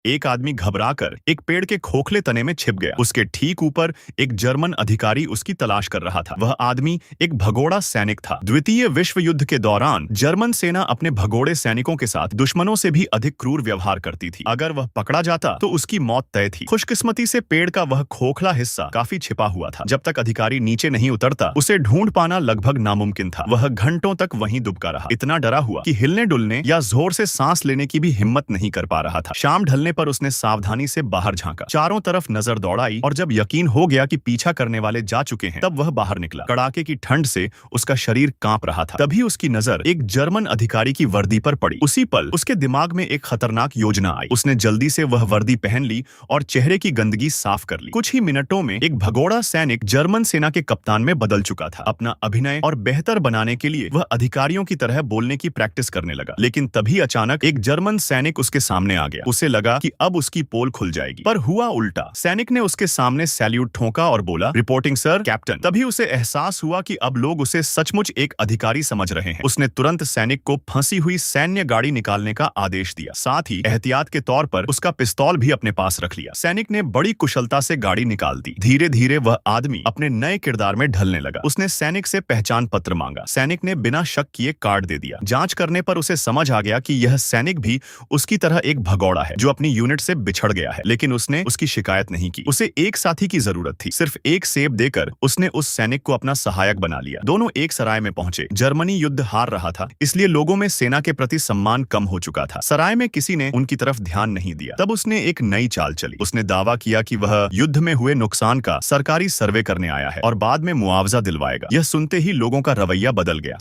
एक आदमी घबराकर एक पेड़ के खोखले तने में छिप गया। उसके ठीक ऊपर एक जर्मन अधिकारी उसकी तलाश कर रहा था। वह आदमी एक भगोड़ा सैनिक था। द्वितीय विश्व युद्ध के दौरान जर्मन सेना अपने भगोड़े सैनिकों के साथ दुश्मनों से भी अधिक क्रूर व्यवहार करती थी। अगर वह पकड़ा जाता तो उसकी मौत तय थी। खुशकिस्मती से पेड़ का वह खोखला हिस्सा काफी छिपा हुआ था। जब तक अधिकारी नीचे नहीं उतरता उसे ढूंढ पाना लगभग नामुमकिन था। वह घंटों तक वहीं दुबका रहा, इतना डरा हुआ कि हिलने डुलने या जोर से सांस लेने की भी हिम्मत नहीं कर पा रहा था। शाम ढलने पर उसने सावधानी से बाहर झांका, चारों तरफ नजर दौड़ाई और जब यकीन हो गया कि पीछा करने वाले जा चुके हैं तब वह बाहर निकला। कड़ाके की ठंड से उसका शरीर कांप रहा था। तभी उसकी नजर एक जर्मन अधिकारी की वर्दी पर पड़ी। उसी पल उसके दिमाग में एक खतरनाक योजना आई। उसने जल्दी से वह वर्दी पहन ली और चेहरे की गंदगी साफ कर ली। कुछ ही मिनटों में एक भगोड़ा सैनिक जर्मन सेना के कप्तान में बदल चुका था। अपना अभिनय और बेहतर बनाने के लिए वह अधिकारियों की तरह बोलने की प्रैक्टिस करने लगा। लेकिन तभी अचानक एक जर्मन सैनिक उसके सामने आ गया। उसे लगा कि अब उसकी पोल खुल जाएगी, पर हुआ उल्टा। सैनिक ने उसके सामने सैल्यूट ठोका और बोला, रिपोर्टिंग सर, कैप्टन। तभी उसे एहसास हुआ कि अब लोग उसे सचमुच एक अधिकारी समझ रहे हैं। उसने तुरंत सैनिक को फंसी हुई सैन्य गाड़ी निकालने का आदेश दिया। साथ ही एहतियात के तौर पर उसका पिस्तौल भी अपने पास रख लिया। सैनिक ने बड़ी कुशलता से गाड़ी निकाल दी। धीरे धीरे वह आदमी अपने नए किरदार में ढलने लगा। उसने सैनिक से पहचान पत्र मांगा। सैनिक ने बिना शक किए कार्ड दे दिया। जांच करने पर उसे समझ आ गया कि यह सैनिक भी उसकी तरह एक भगौड़ा है जो अपनी यूनिट से बिछड़ गया है। लेकिन उसने उसकी शिकायत नहीं की। उसे एक साथी की जरूरत थी। सिर्फ एक सेब देकर उसने उस सैनिक को अपना सहायक बना लिया। दोनों एक सराय में पहुंचे। जर्मनी युद्ध हार रहा था, इसलिए लोगों में सेना के प्रति सम्मान कम हो चुका था। सराय में किसी ने उनकी तरफ ध्यान नहीं दिया। तब उसने एक नई चाल चली। उसने दावा किया कि वह युद्ध में हुए नुकसान का सरकारी सर्वे करने आया है और बाद में मुआवजा दिलवाएगा। यह सुनते ही लोगों का रवैया बदल गया।